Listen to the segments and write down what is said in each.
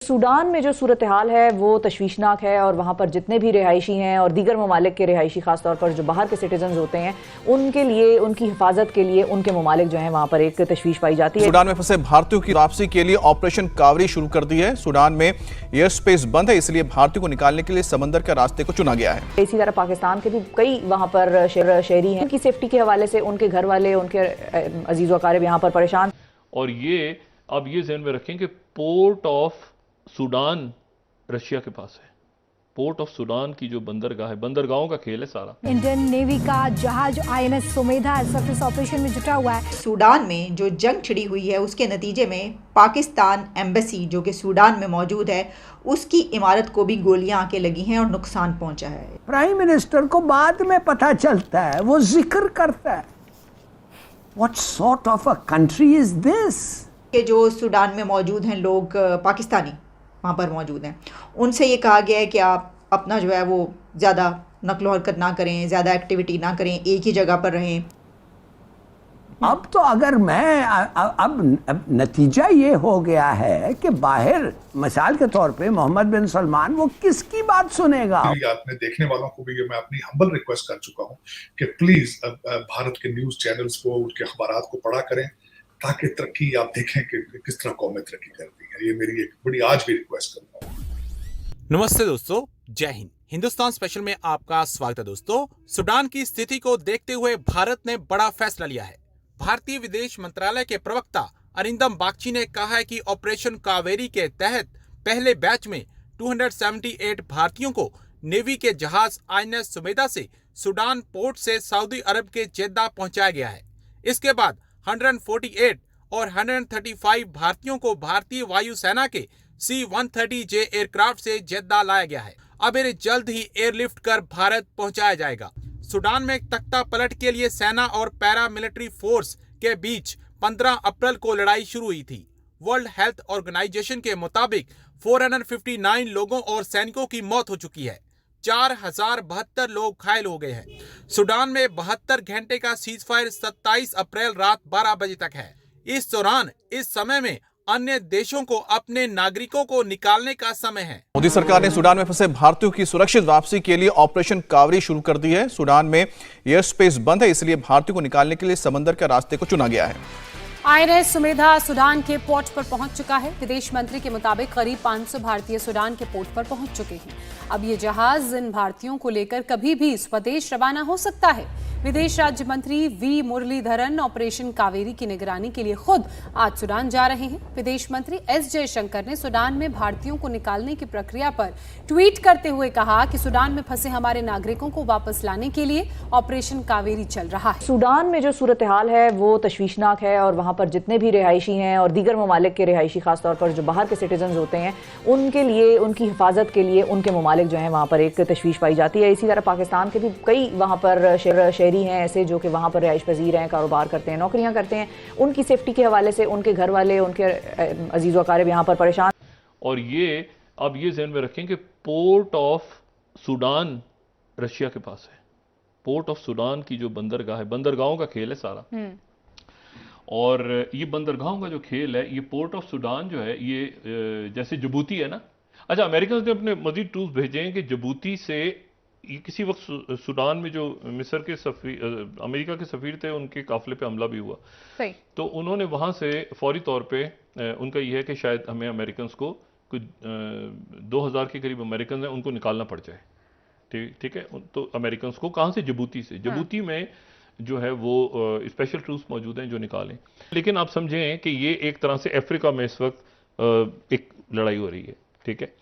Sudan में जो सूरत हाल है वो तशवीशनाक है और वहाँ पर जितने भी रिहायशी हैं और दीगर ममालिक के रिहायशी खासतौर पर जो बाहर के सिटीजन होते हैं उनके लिए, उनकी हिफाजत के लिए उनके ममालिक जो हैं वहाँ पर एक तशवीश पाई जाती है। सूडान में फंसे भारतीयों की वापसी के लिए ऑपरेशन कावरी शुरू कर दी है। सूडान में एयर स्पेस बंद है, इसलिए भारतीयों को निकालने के लिए समंदर के रास्ते को चुना गया है। इसी तरह पाकिस्तान के भी कई वहाँ पर शहरी हैं, उनकी सेफ्टी के हवाले से उनके घर वाले, उनके अजीज व अकारिब यहाँ पर परेशान। और ये अब ये ज़हन में रखें कि पोर्ट ऑफ सूडान रशिया के पास है। पोर्ट ऑफ सूडान की जो बंदरगाह है, बंदरगाहों का खेल है सारा। इंडियन नेवी का जहाज INS सुमेधा सरफेस ऑपरेशन में जुटा हुआ है। सूडान में जो जंग छिड़ी हुई है उसके नतीजे में पाकिस्तान एम्बेसी जो कि सूडान में मौजूद है उसकी इमारत को भी गोलियां आके लगी हैं और नुकसान पहुंचा है। प्राइम मिनिस्टर को बाद में पता चलता है, वो जिक्र करता है। What sort of a country is this? कि जो सूडान में मौजूद हैं लोग पाकिस्तानी वहाँ पर मौजूद हैं, उनसे ये कहा गया है कि आप अपना जो है वो ज़्यादा नकलो हरकत ना करें, ज़्यादा एक्टिविटी ना करें, एक ही जगह पर रहें। अब तो अगर मैं अब नतीजा ये हो गया है कि बाहर मिसाल के तौर पे मोहम्मद बिन सलमान वो किसकी बात सुनेगा। अपने देखने वालों को भी मैं अपनी हम्बल रिक्वेस्ट कर चुका हूँ कि प्लीज भारत के न्यूज चैनल्स को, उनके अखबारात को पढ़ा करें ताकि तरक्की आप देखें कि किस तरह कौमें तरक्की करती है। ये मेरी एक बड़ी आज भी रिक्वेस्ट करूंगा। नमस्ते दोस्तों, जय हिंद। हिंदुस्तान स्पेशल में आपका स्वागत है। दोस्तों, सूडान की स्थिति को देखते हुए भारत ने बड़ा फैसला लिया है। भारतीय विदेश मंत्रालय के प्रवक्ता अरिंदम बागची ने कहा है कि ऑपरेशन कावेरी के तहत पहले बैच में 278 भारतीयों को नेवी के जहाज INS सुमेधा से सूडान पोर्ट से सऊदी अरब के जेद्दा पहुंचाया गया है। इसके बाद 148 और 135 भारतीयों को भारतीय वायुसेना के C-130J एयरक्राफ्ट से जेद्दा लाया गया है। अब इन्हें जल्द ही एयरलिफ्ट कर भारत पहुंचाया जाएगा। सूडान में तख्ता पलट के लिए सेना और पैरा मिलिट्री फोर्स के बीच 15 अप्रैल को लड़ाई शुरू हुई थी। वर्ल्ड हेल्थ ऑर्गेनाइजेशन के मुताबिक 459 लोगों और सैनिकों की मौत हो चुकी है। 4072 लोग घायल हो गए हैं। सूडान में 72 घंटे का सीज फायर 27 अप्रैल रात 12 बजे तक है। इस दौरान इस समय में अन्य देशों को अपने नागरिकों को निकालने का समय है। मोदी सरकार ने सूडान में फंसे भारतीयों की सुरक्षित वापसी के लिए ऑपरेशन कावरी शुरू कर दी है। सूडान में एयर स्पेस बंद है, इसलिए भारतीयों को निकालने के लिए समंदर के रास्ते को चुना गया है। INS सुमेधा सूडान के पोर्ट पर पहुंच चुका है। विदेश मंत्री के मुताबिक करीब 500 भारतीय सूडान के पोर्ट पर पहुंच चुके हैं। अब ये जहाज इन भारतीयों को लेकर कभी भी स्वदेश रवाना हो सकता है। विदेश राज्य मंत्री V मुरलीधरन ऑपरेशन कावेरी की निगरानी के लिए खुद आज सूडान जा रहे हैं। विदेश मंत्री S जयशंकर ने सूडान में भारतीयों को निकालने की प्रक्रिया पर ट्वीट करते हुए कहा कि सूडान में फंसे हमारे नागरिकों को वापस लाने के लिए ऑपरेशन कावेरी चल रहा है। सूडान में जो सूरत हाल है वो तशवीशनाक है और वहाँ पर जितने भी रिहायशी हैं और दीगर ममालिक के रिहायशी खासतौर पर जो बाहर के सिटीजन होते हैं उनके लिए, उनकी हिफाजत के लिए उनके ममालिक जो हैं वहाँ पर एक तशवीश पाई जाती है। इसी तरह पाकिस्तान के भी कई वहाँ पर शहरी हैं ऐसे जो कि वहाँ पर रिहाइश पजीर हैं, कारोबार करते हैं, नौकरियाँ करते हैं, उनकी सेफ्टी के हवाले से उनके घर वाले, उनके अजीज व अकारिब यहाँ पर परेशान। और ये अब ये ज़हन में रखें कि पोर्ट ऑफ सूडान रशिया के पास है। पोर्ट ऑफ सूडान की जो बंदरगाह है, बंदरगाहों का खेल है सारा। और ये बंदरगाहों का जो खेल है, ये पोर्ट ऑफ सूडान जो है ये जैसे जिबूती है ना। अच्छा, अमेरिकन ने अपने मजीद टूल्स भेजे हैं कि जिबूती से ये किसी वक्त सूडान में जो मिस्र के अमेरिका के सफ़ीर थे उनके काफिले पे हमला भी हुआ। सही। तो उन्होंने वहाँ से फौरी तौर पे उनका ये है कि शायद हमें अमेरिकन को कुछ 2000 के करीब अमेरिकन हैं, उनको निकालना पड़ जाए। ठीक है। तो अमेरिकन को कहाँ से? जिबूती से। जिबूती में जो है वो स्पेशल ट्रूप्स मौजूद हैं जो निकालें। लेकिन आप समझें कि ये एक तरह से अफ्रीका में इस वक्त एक लड़ाई हो रही है। ठीक है।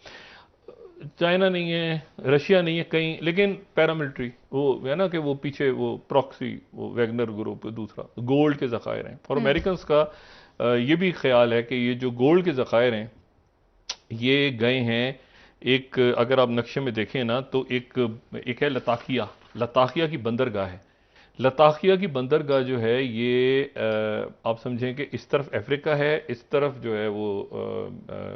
चाइना नहीं है, रशिया नहीं है कहीं, लेकिन पैरामिलिट्री वो है ना कि वो पीछे वो प्रॉक्सी, वो वैगनर ग्रुप, दूसरा गोल्ड के ज़खायर हैं। और अमेरिकन का ये भी ख्याल है कि ये जो गोल्ड के ज़खायर हैं ये गए हैं एक, अगर आप नक्शे में देखें ना तो एक है लताकिया की बंदरगाह है। लताकिया की बंदरगाह जो है ये आप समझें कि इस तरफ अफ्रीका है, इस तरफ जो है वो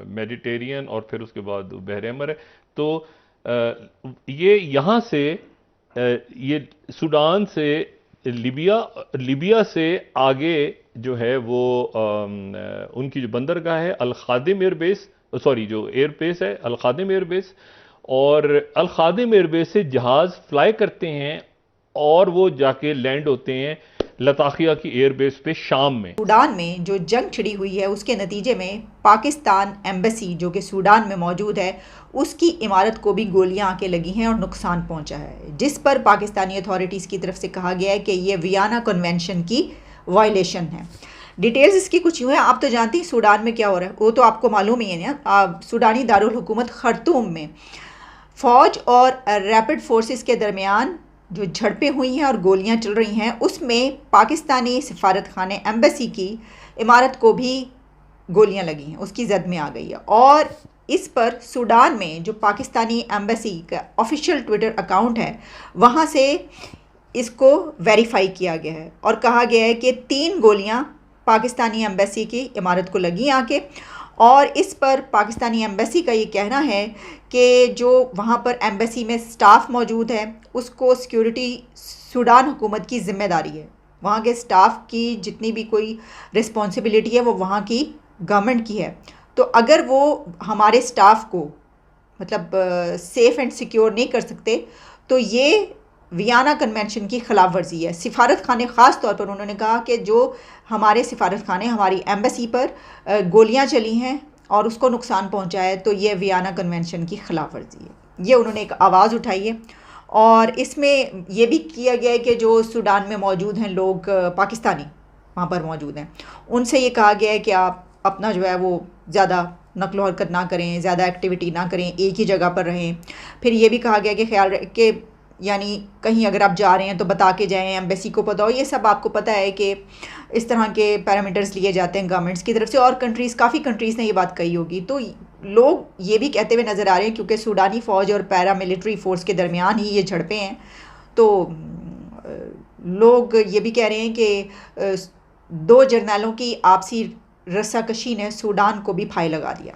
मेडिटेरियन और फिर उसके बाद बहर अहमर है। तो ये यहाँ से ये सूडान से लिबिया से आगे जो है वो उनकी जो बंदरगाह है अल खादिम एयरबेस सॉरी जो एयरबेस है अल खादिम एयरबेस, और अल खादिम एयरबेस से जहाज़ फ्लाई करते हैं और वो जाके लैंड होते हैं लताकिया की एयरबेस पे शाम में। सूडान में जो जंग छिड़ी हुई है उसके नतीजे में पाकिस्तान एम्बेसी जो कि सूडान में मौजूद है उसकी इमारत को भी गोलियां आके लगी हैं और नुकसान पहुंचा है, जिस पर पाकिस्तानी अथॉरिटीज़ की तरफ से कहा गया है कि ये वियना कन्वेंशन की वायलेशन है। डिटेल्स इसकी कुछ यूँ है, आप तो जानती हैं सूडान में क्या हो रहा है, वो तो आपको मालूम ही है ना। सूडानी दारुल हुकूमत खर्तूम में फ़ौज और रैपिड फोर्सेस के दरमियान जो झड़पें हुई हैं और गोलियां चल रही हैं, उसमें पाकिस्तानी सिफारत खाने एम्बेसी की इमारत को भी गोलियां लगी हैं, उसकी जद में आ गई है। और इस पर सूडान में जो पाकिस्तानी एम्बेसी का ऑफिशियल ट्विटर अकाउंट है वहाँ से इसको वेरीफाई किया गया है और कहा गया है कि 3 गोलियां पाकिस्तानी एम्बेसी की इमारत को लगी आके। और इस पर पाकिस्तानी एम्बेसी का ये कहना है कि जो वहाँ पर एम्बेसी में स्टाफ मौजूद है उसको सिक्योरिटी सूडान हुकूमत की ज़िम्मेदारी है, वहाँ के स्टाफ की जितनी भी कोई रिस्पॉन्सिबिलिटी है वो वहाँ की गवर्नमेंट की है। तो अगर वो हमारे स्टाफ को मतलब सेफ़ एंड सिक्योर नहीं कर सकते तो ये वियना कन्वेंशन की खिलाफ वर्जी है। सिफारत खाने ख़ास तौर पर उन्होंने कहा कि जो हमारे सिफारत खाने हमारी एम्बेसी पर गोलियां चली हैं और उसको नुकसान पहुंचा है तो ये वियना कन्वेंशन की खिलाफ वर्जी है। ये उन्होंने एक आवाज़ उठाई है और इसमें ये भी किया गया है कि जो सूडान में मौजूद हैं लोग पाकिस्तानी वहाँ पर मौजूद हैं, उनसे ये कहा गया है कि आप अपना जो है वो ज़्यादा नकलो हरकत ना करें, ज़्यादा एक्टिविटी ना करें, एक ही जगह पर रहें। फिर ये भी कहा गया कि ख्याल के यानी कहीं अगर आप जा रहे हैं तो बता के जाएं, एम्बेसी को पता हो। ये सब आपको पता है कि इस तरह के पैरामीटर्स लिए जाते हैं गवर्नमेंट्स की तरफ से, और काफ़ी कंट्रीज़ ने ये बात कही होगी। तो लोग ये भी कहते हुए नज़र आ रहे हैं क्योंकि सूडानी फ़ौज और पैरामिलिट्री फ़ोर्स के दरमियान ही ये झड़पें हैं, तो लोग ये भी कह रहे हैं कि 2 जर्नैलों की आपसी रस्साकशी ने सूडान को भी फाई लगा दिया।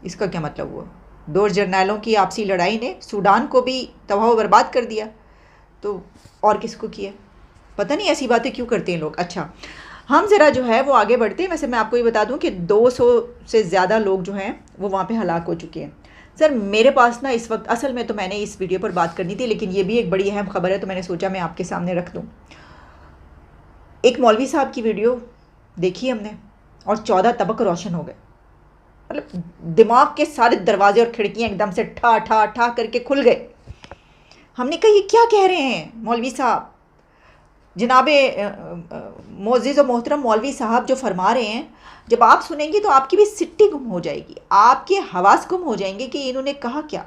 इसका क्या मतलब हुआ? 2 जर्नैलों की आपसी लड़ाई ने सूडान को भी तबाह व बर्बाद कर दिया, तो और किसको किया? पता नहीं ऐसी बातें क्यों करते हैं लोग। अच्छा, हम ज़रा जो है वो आगे बढ़ते हैं। वैसे मैं आपको ये बता दूं कि 200 से ज़्यादा लोग जो हैं वो वहाँ पे हलाक हो चुके हैं। सर मेरे पास ना इस वक्त, असल में तो मैंने इस वीडियो पर बात करनी थी लेकिन ये भी एक बड़ी अहम खबर है तो मैंने सोचा मैं आपके सामने रख दूँ। एक मौलवी साहब की वीडियो देखी हमने और 14 तबक रोशन हो गए, मतलब दिमाग के सारे दरवाजे और खिड़कियां एकदम से ठा ठा ठा करके खुल गए। हमने कहा ये क्या कह रहे हैं मौलवी साहब? जनाबे मोअज़्ज़िज़ और मोहतरम मौलवी साहब जो फरमा रहे हैं, जब आप सुनेंगी तो आपकी भी सिट्टी गुम हो जाएगी, आपके हवास गुम हो जाएंगे कि इन्होंने कहा क्या।